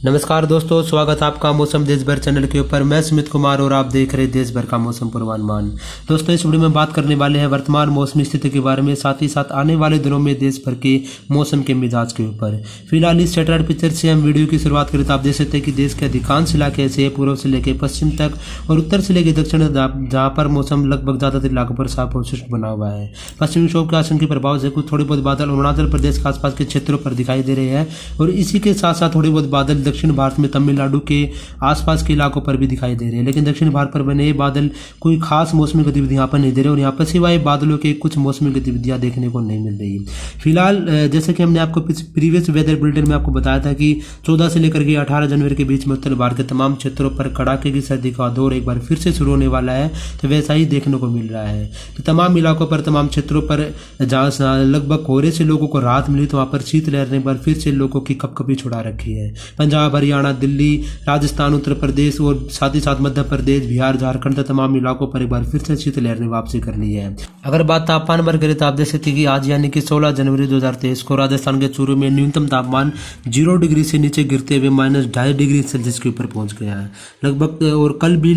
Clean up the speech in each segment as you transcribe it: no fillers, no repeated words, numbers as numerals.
नमस्कार दोस्तों, स्वागत है आपका मौसम देश भर चैनल के ऊपर। मैं सुमित कुमार और आप देख रहे हैं देश भर का मौसम पूर्वानुमान। दोस्तों, इस वीडियो में बात करने वाले हैं वर्तमान मौसमी स्थिति के बारे में, साथ ही साथ आने वाले दिनों में देश भर के मौसम के मिजाज के ऊपर। फिलहाल इस सैटेलाइट पिक्चर से हम वीडियो की शुरुआत करें तो आप देख सकते हैं कि देश के अधिकांश इलाके ऐसे पूर्व से लेकर पश्चिम तक और उत्तर से लेकर दक्षिण, जहाँ पर मौसम लगभग ज्यादातर इलाकों पर साफ और शुष्क बना हुआ है। पश्चिमी विक्षोभ के आसन के प्रभाव से कुछ थोड़े बहुत बादल अरुणाचल प्रदेश के आसपास के क्षेत्रों पर दिखाई दे रहे हैं और इसी के साथ साथ थोड़े बहुत बादल दक्षिण भारत में तमिलनाडु के आसपास के इलाकों पर भी दिखाई दे रहे हैं। लेकिन दक्षिण भारत पर बने ये बादल कोई खास मौसमी गतिविधि यहाँ पर नहीं दे रहे और यहाँ पर सिवाय बादलों के कुछ मौसमी गतिविधियां देखने को नहीं मिल रही। फिलहाल जैसे कि हमने आपको प्रीवियस वेदर बुलेटिन में आपको बताया था कि 14 से लेकर के 18 जनवरी के बीच में उत्तर भारत के तमाम क्षेत्रों पर कड़ाके की सर्दी का दौर एक बार फिर से शुरू होने वाला है, तो वैसा ही देखने को मिल रहा है। तो तमाम इलाकों पर, तमाम क्षेत्रों पर जहाँ लगभग कोहरे से लोगों को राहत मिली, तो वहाँ पर शीतलहर ने एक बार फिर से लोगों की कपकपी छुड़ा रखी है। पंजाब, हरियाणा, दिल्ली, राजस्थान, उत्तर प्रदेश और साथ ही साथ मध्य प्रदेश, बिहार, झारखंड तमाम इलाकों पर एक बार फिर से शीतलहर ने वापसी कर ली है। अगर बात तापमान पर करें तो आप देख सकते हैं कि आज यानी कि 16 जनवरी 2023 को राजस्थान के चूरू में न्यूनतम तापमान 0 डिग्री से नीचे गिरते हुए -2.5 डिग्री सेल्सियस के ऊपर पहुंच गया है लगभग। और कल भी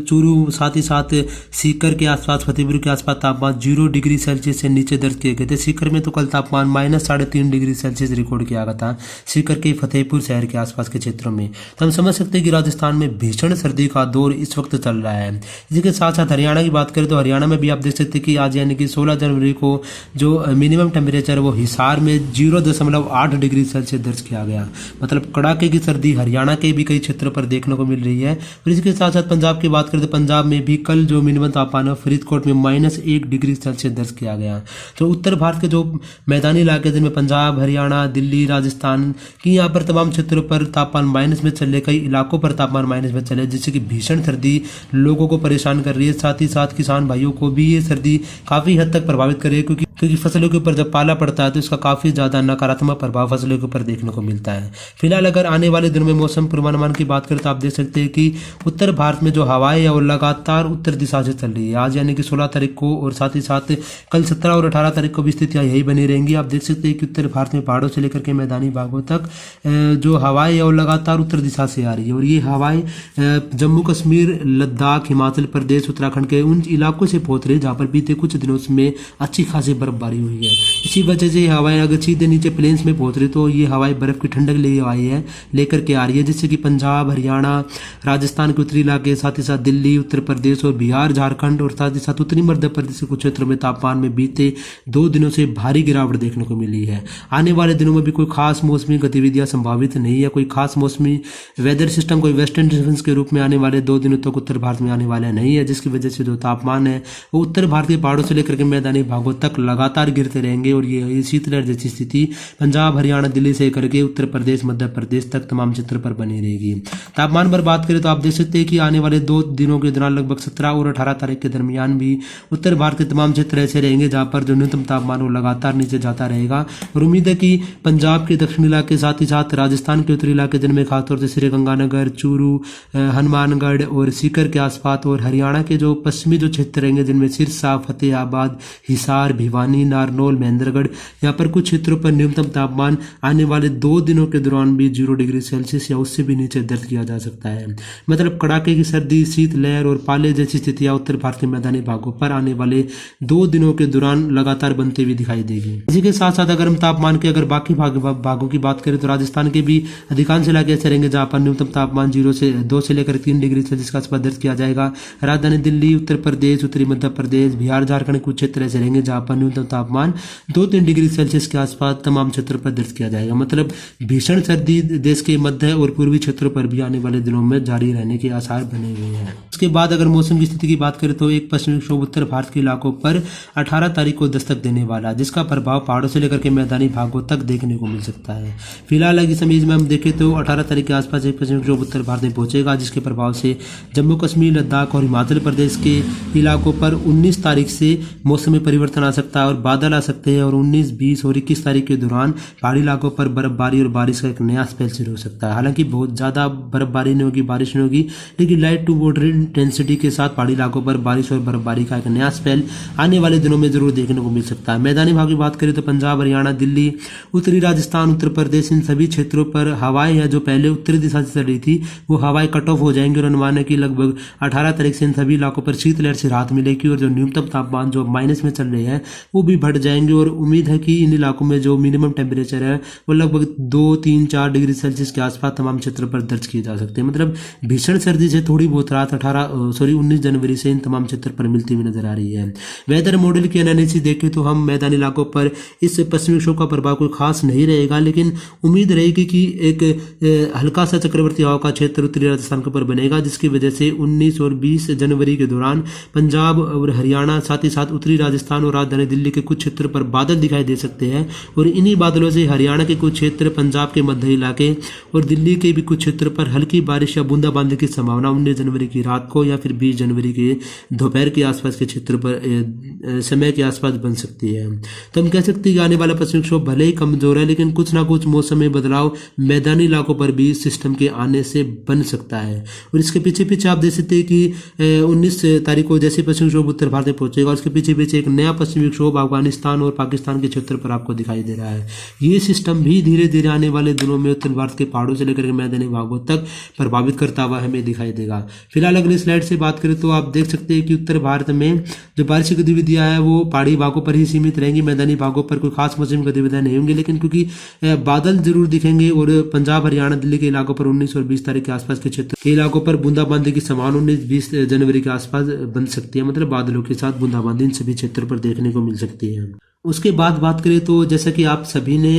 चूरू, साथ ही साथ सीकर के आसपास, फतेहपुर के आसपास तापमान 0 डिग्री सेल्सियस से नीचे दर्ज किए गए थे। सीकर में तो कल तापमान -3.5 डिग्री सेल्सियस रिकॉर्ड किया गया था, सीकर के फतेहपुर शहर के आसपास के क्षेत्रों में। तो हम समझ सकते हैं कि राजस्थान में भीषण सर्दी का दौर इस वक्त चल रहा है। इसी के साथ साथ हरियाणा की बात करें तो हरियाणा में भी आप देख सकते हैं कि आज यानी कि 16 जनवरी को जो मिनिमम टेम्परेचर वो हिसार में 0.8 डिग्री सेल्सियस दर्ज किया गया। मतलब कड़ाके की सर्दी हरियाणा के भी कई क्षेत्रों पर देखने को मिल रही है। और इसके साथ साथ पंजाब की बात करें तो पंजाब में भी कल जो मिनिमम तापमान है फरीदकोट में -1 डिग्री सेल्सियस दर्ज किया गया। तो उत्तर भारत के जो मैदानी इलाके जिनमें पंजाब, हरियाणा, दिल्ली, राजस्थान की यहाँ पर तमाम क्षेत्रों पर तापमान माइनस में चले, कई इलाकों पर तापमान माइनस में चले, जिससे कि भीषण सर्दी लोगों को परेशान कर रही है। साथ ही साथ किसान भाइयों को भी ये सर्दी काफी हद तक प्रभावित कर रही है, क्योंकि फसलों के ऊपर जब पाला पड़ता है तो इसका काफी ज्यादा नकारात्मक प्रभाव फसलों के ऊपर देखने को मिलता है। फिलहाल अगर आने वाले दिनों में मौसम पूर्वानुमान की बात करें तो आप देख सकते हैं कि उत्तर भारत में जो हवाएं है वो लगातार उत्तर दिशा से चल रही है। आज यानी कि 16 तारीख को और साथ ही साथ कल 17 और 18 तारीख को भी स्थितियां यही बनी रहेंगी। आप देख सकते हैं कि उत्तर भारत में पहाड़ों से लेकर के मैदानी भागों तक जो हवाएं है वो लगातार उत्तर दिशा से आ रही है और ये हवाएं जम्मू कश्मीर, लद्दाख, हिमाचल प्रदेश, उत्तराखंड के उन इलाकों से पहुंच रही है जहाँ पर बीते कुछ दिनों में अच्छी खासी बर्फबारी हुई है। इसी वजह से हवाएं अगर सीधे नीचे प्लेन्स में पहुंच रही तो ये हवाएं बर्फ की ठंडक लेकर के आ रही है, जिससे कि पंजाब, हरियाणा, राजस्थान के उत्तरी इलाके, साथ ही साथ दिल्ली, उत्तर प्रदेश और बिहार, झारखंड और साथ ही साथ उत्तरी मध्य प्रदेश के कुछ क्षेत्रों में तापमान में बीते 2 दिनों से भारी गिरावट देखने को मिली है। आने वाले दिनों में भी कोई खास मौसमी गतिविधियां संभावित नहीं है। कोई खास मौसमी वेदर सिस्टम कोई वेस्टर्न डिस्टर्बेंस के रूप में आने वाले 2 दिनों तक उत्तर भारत में आने वाला नहीं है, जिसकी वजह से जो तापमान है वो उत्तर भारत के पहाड़ों से लेकर के मैदानी भागों तक लगातार गिरते रहेंगे और ये शीतलहर जैसी स्थिति पंजाब, हरियाणा, दिल्ली से करके उत्तर प्रदेश, मध्य प्रदेश तक तमाम क्षेत्रों पर बनी रहेगी। तापमान पर बात करें तो आप देख सकते हैं कि आने वाले 2 दिनों के दौरान लगभग 17 और 18 तारीख के दरमियान भी उत्तर भारत के तमाम क्षेत्र ऐसे रहेंगे जहां पर जो न्यूनतम तापमान वो लगातार नीचे जाता रहेगा। और उम्मीद है कि पंजाब के दक्षिणी इलाके, साथ ही साथ राजस्थान के उत्तरी इलाके जिनमें खासतौर से श्रीगंगानगर, चूरू, हनुमानगढ़ और सीकर के आसपास, और हरियाणा के जो पश्चिमी जो क्षेत्र रहेंगे जिनमें सिरसा, फतेहाबाद, हिसार, भिवानी, नारनौल, महेंद्रगढ़, यहाँ पर कुछ क्षेत्रों पर न्यूनतम तापमान आने वाले 2 दिनों के दौरान भी 0 डिग्री सेल्सियस या उससे भी नीचे दर्ज किया जा सकता है। मतलब कड़ाके की सर्दी, शीतलहर और पाले जैसी स्थितियां उत्तर भारत के मैदानी भागों पर आने वाले 2 दिनों के दौरान लगातार बनती हुई दिखाई देगी। इसी के साथ साथ अगर हम तापमान के अगर बाकी भागों की बात करें तो राजस्थान के भी अधिकांश इलाके ऐसे रहेंगे जहां पर न्यूनतम तापमान 2 से लेकर 3 डिग्री सेल्सियस का आसपास दर्ज किया जाएगा। राजधानी दिल्ली, उत्तर प्रदेश, उत्तरी मध्य प्रदेश, बिहार, झारखंड के कुछ क्षेत्र ऐसे रहेंगे जहां पर न्यूनतम तापमान 2-3 डिग्री सेल्सियस के आसपास तमाम क्षेत्रों पर दर्ज किया जाएगा। मतलब भीषण सर्दी देश के मध्य और पूर्वी क्षेत्रों पर भी आने वाले दिनों में जारी रहने के आसार बने हुए हैं। उसके बाद अगर मौसम की स्थिति की बात करें तो एक पश्चिमी विक्षोभ उत्तर भारत के इलाकों पर 18 तारीख को दस्तक देने वाला है, जिसका प्रभाव पहाड़ों से लेकर के मैदानी भागों तक देखने को मिल सकता है। फिलहाल अगर इस इमेज में हम देखें तो 18 तारीख के आसपास एक पश्चिमी विक्षोभ उत्तर भारत में पहुंचेगा, जिसके प्रभाव से जम्मू कश्मीर, लद्दाख और हिमाचल प्रदेश के इलाकों पर 19 तारीख से मौसम में परिवर्तन आ सकता है और बादल आ सकते हैं। और 19, 20 और 21 तारीख के दौरान पहाड़ी इलाकों पर बर्फबारी और बारिश का एक नया स्पेल शुरू हो सकता है। हालांकि बहुत ज्यादा बर्फबारी नहीं होगी, बारिश नहीं होगी, लेकिन लाइट टू मॉडरेट इंटेंसिटी के साथ पहाड़ी इलाकों पर बारिश और बर्फबारी का एक नया स्पेल आने वाले दिनों में जरूर देखने को मिल सकता है। मैदानी भाग की बात करें तो पंजाब, हरियाणा, दिल्ली, उत्तरी राजस्थान, उत्तर प्रदेश, इन सभी क्षेत्रों पर हवाएं हवाएं हैं जो पहले उत्तरी दिशा से चल रही थी वो हवाएं कट ऑफ हो जाएंगी और अनुमान है कि लगभग 18 तारीख से इन सभी इलाकों पर शीतलहर से राहत मिलेगी और जो न्यूनतम तापमान जो माइनस में चल रहे हैं वो भी बढ़ जाएंगे और उम्मीद है कि इन इलाकों में जो मिनिमम टेम्परेचर है वो लगभग 2-3-4 डिग्री सेल्सियस के आसपास तमाम क्षेत्र पर दर्ज किए जा सकते हैं। मतलब भीषण सर्दी से थोड़ी बहुत राहत 19 जनवरी से इन तमाम क्षेत्र पर मिलती हुई नजर आ रही है। वेदर मॉडल की एनालिसिस देखें तो हम मैदानी इलाकों पर इस पश्चिमी विक्षोभ का प्रभाव कोई खास नहीं रहेगा, लेकिन उम्मीद रहेगी कि एक हल्का सा चक्रवर्ती हवा का क्षेत्र उत्तरी राजस्थान के ऊपर बनेगा, जिसकी वजह से 19 और 20 जनवरी के दौरान पंजाब और हरियाणा साथ ही साथ उत्तरी राजस्थान और राजधानी दिल्ली के कुछ क्षेत्रों पर बादल दिखाई दे सकते हैं और इन्हीं बादलों से हरियाणा के कुछ क्षेत्र, पंजाब के मध्य इलाके और दिल्ली के भी कुछ क्षेत्रों पर हल्की बारिश या बूंदाबांदी की संभावना 19 जनवरी की रात को या फिर 20 जनवरी के दोपहर के आसपास के क्षेत्र पर समय के आसपास बन सकती है। तो हम कह सकते हैं कि आने वाला पश्चिमी विक्षोभ भले ही कमजोर है, लेकिन कुछ ना कुछ मौसम में बदलाव मैदानी इलाकों पर भी सिस्टम के आने से बन सकता है। और इसके पीछे पीछे आप देख सकते हैं कि 19 तारीख को जैसे पश्चिमी विक्षोभ उत्तर भारत में पहुंचेगा, उसके पीछे पीछे एक नया पश्चिमी विक्षोभ अफगानिस्तान और पाकिस्तान के क्षेत्र पर आपको दिखाई दे रहा है। ये सिस्टम भी धीरे धीरे आने वाले दिनों में उत्तर भारत के पहाड़ों से लेकर मैदानी भागों तक प्रभावित करता हुआ हमें दिखाई देगा। फिलहाल अगली स्लाइड से बात करें तो आप देख सकते हैं कि उत्तर भारत में जो बारिश गतिविधियां हैं वो पहाड़ी भागों पर ही सीमित रहेंगी, मैदानी भागों पर कोई खास मौसमी गतिविधियां नहीं होंगी, लेकिन क्योंकि बादल जरूर दिखेंगे और पंजाब हरियाणा दिल्ली के इलाकों पर 19 और 20 तारीख के आसपास के क्षेत्र के इलाकों पर बूंदाबांदी की संभावना 19-20 जनवरी के आसपास बन सकती है। मतलब बादलों के साथ बूंदाबांदी इन सभी क्षेत्रों पर देखने को मिल सकती है। उसके बाद बात करें तो जैसा कि आप सभी ने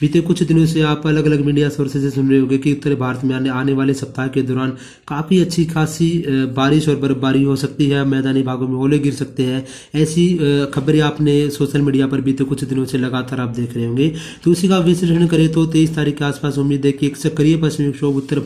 बीते कुछ दिनों से आप अलग अलग मीडिया सोर्सेज से सुन रहे होंगे कि उत्तर भारत में आने वाले सप्ताह के दौरान काफ़ी अच्छी खासी बारिश और बर्फबारी हो सकती है, मैदानी भागों में ओले गिर सकते हैं। ऐसी खबरें आपने सोशल मीडिया पर बीते कुछ दिनों से लगातार आप देख रहे होंगे। तो उसी का विश्लेषण करें तो 23 तारीख के आसपास उम्मीद है कि एक सक्रिय पश्चिमी विक्षोभ उत्तर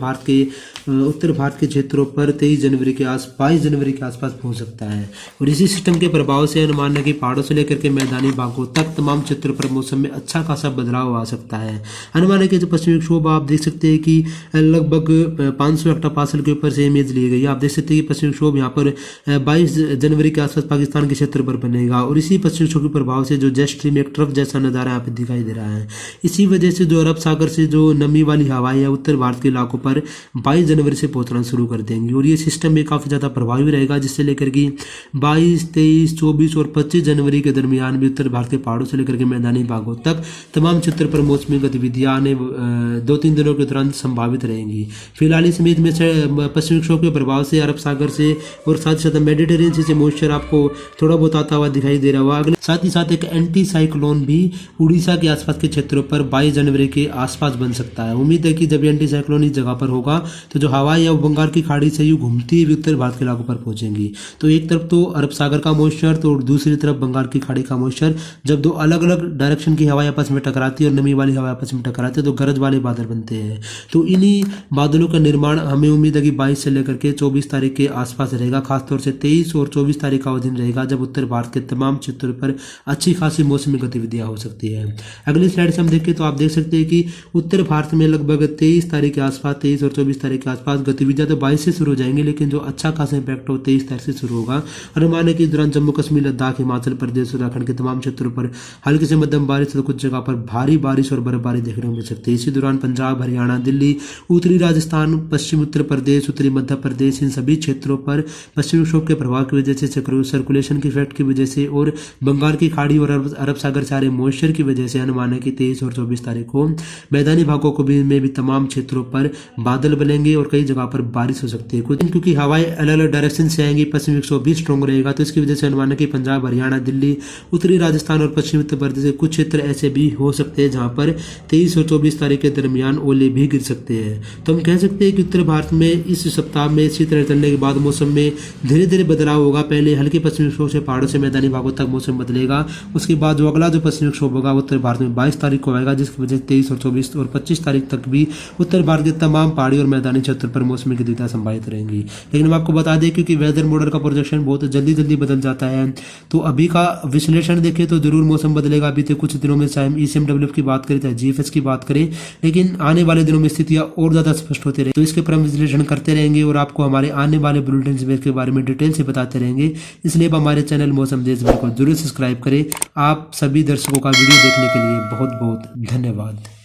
भारत के क्षेत्रों पर 22 जनवरी के आसपास पहुंच सकता है और इसी सिस्टम के प्रभाव से अनुमान है कि पहाड़ों से लेकर के मैदानी भागों तक तमाम क्षेत्रों पर मौसम में अच्छा खासा बदलाव आ सकता है। अनुमान है कि जो पश्चिमी विक्षोभ आप देख सकते हैं कि लगभग 500 हेक्टोपास्कल के ऊपर से इमेज ली गई है। आप देख सकते हैं कि पश्चिमी विक्षोभ यहाँ पर 22 जनवरी के आसपास पाकिस्तान के क्षेत्र पर बनेगा और इसी पश्चिमी विक्षोभ के प्रभाव से जो जेट स्ट्रीम एक ट्रफ जैसा नजारा यहाँ पे दिखाई दे रहा है। इसी वजह से जो अरब सागर से जो नमी वाली हवाएं है उत्तर भारत के इलाकों पर 22 जनवरी से पहुंचना शुरू कर देंगी और ये सिस्टम में काफी ज्यादा प्रभावी रहेगा, जिससे लेकर कि 22, 23, 24 और 25 जनवरी के दरमियान भी उत्तर भारत के पहाड़ों से लेकर के मैदानी भागों तक तमाम क्षेत्र पर मौसमी गतिविधियां आने 2-3 दिनों के दौरान संभावित रहेंगी। फिलहाल इस इमेज में पश्चिमी विक्षोभ के प्रभाव से अरब सागर से और साथ ही साथ मेडिटेरियन से मॉइस्चर आपको थोड़ा बहुत आता हुआ दिखाई दे रहा होगा। साथ ही साथ एक एंटी साइक्लोन भी उड़ीसा के आसपास के क्षेत्रों पर 22 जनवरी के आसपास बन सकता है। उम्मीद है कि जब एंटी साइक्लोन इस जगह पर होगा तो जो हवाएं या बंगाल की खाड़ी से यूं घूमती हुई उत्तर भारत के इलाकों पर पहुंचेंगी। तो एक तरफ तो अरब सागर का मॉइस्चर तो दूसरी तरफ बंगाल की खाड़ी का मॉइस्चर, जब दो अलग अलग डायरेक्शन की हवाएं आपस में टकराती है और नमी वाली हवाएं आपस में टकराती है तो गरज वाले बादल बनते हैं। तो इन्हीं बादलों का निर्माण हमें उम्मीद है कि 22 से लेकर के 24 तारीख के आसपास रहेगा। खासतौर से 23 और 24 तारीख का वो दिन रहेगा जब उत्तर भारत के तमाम क्षेत्रों पर अच्छी खासी मौसमी गतिविधियां हो सकती है। अगली स्लाइड से हम देखें तो आप देख सकते हैं कि उत्तर भारत में लगभग 23 तारीख के आसपास 23 और 24 तारीख के आसपास गतिविधियां तो 22 से शुरू हो जाएंगी, लेकिन जो अच्छा खासा इंपैक्ट हो 23 तारीख से शुरू होगा। अनुमान है कि इस दौरान जम्मू कश्मीर, लद्दाख, हिमाचल प्रदेश, उत्तराखंड के तमाम क्षेत्रों पर हल्की से मध्यम बारिश तो कुछ जगह पर भारी बारिश और बर्फबारी देखने को मिल सकती है। इसी दौरान पंजाब, हरियाणा, दिल्ली, उत्तरी राजस्थान, पश्चिमी उत्तर प्रदेश, उत्तरी मध्य प्रदेश, इन सभी क्षेत्रों पर पश्चिमी विक्षोभ के प्रभाव की वजह से, सर्कुलेशन के इफेक्ट की वजह से और बंगाल की खाड़ी और अरब सागर से आ रहे मॉइस्चर की वजह से अनुमान है कि 23 और 24 तारीख को मैदानी भागों को में भी तमाम क्षेत्रों पर बादल बनेंगे और कई जगह पर बारिश हो सकती है। क्योंकि हवाएं अलग अलग डायरेक्शन से आएंगी, पश्चिमी विक्षोभ भी स्ट्रॉन्ग रहेगा, तो इसकी वजह से अनुमान है कि पंजाब, हरियाणा, दिल्ली, उत्तरी राजस्थान और पश्चिमी उत्तर प्रदेश के कुछ क्षेत्र ऐसे भी हो सकते हैं जहां पर 23 और 24 तारीख के दरमियान ओले भी गिर सकते हैं। तो हम कह सकते हैं कि उत्तर भारत में इस सप्ताह में इसी तरह चलने के बाद मौसम में धीरे धीरे बदलाव होगा। पहले हल्के पश्चिमी विक्षोभ से पहाड़ों से मैदानी भागों तक मौसम बदलेगा, उसके बाद जो अगला जो पश्चिमी विक्षोभ होगा उत्तर भारत में 22 तारीख को आएगा, जिसकी वजह से 23 और 24 और 25 तारीख तक भी उत्तर भारत के तमाम पहाड़ी और मैदानी क्षेत्र पर मौसमी गतिविधियां संभावित रहेंगी। लेकिन हम आपको बता दें क्योंकि वेदर मॉडल का प्रोजेक्शन बहुत जल्दी बदल जाता है, तो अभी का विश्लेषण देखें तो जरूर मौसम बदलेगा। बीते कुछ दिनों में चाहे ECMWF की बात करें चाहे GFS की बात करें, लेकिन आने वाले दिनों में स्थितियां और ज्यादा स्पष्ट होते रहे, तो इसके पर हम विश्लेषण करते रहेंगे और आपको हमारे आने वाले बुलेटिन के बारे में डिटेल से बताते रहेंगे। इसलिए हमारे चैनल मौसम देश भर को जरूर सब्सक्राइब करें। आप सभी दर्शकों का वीडियो देखने के लिए बहुत बहुत धन्यवाद।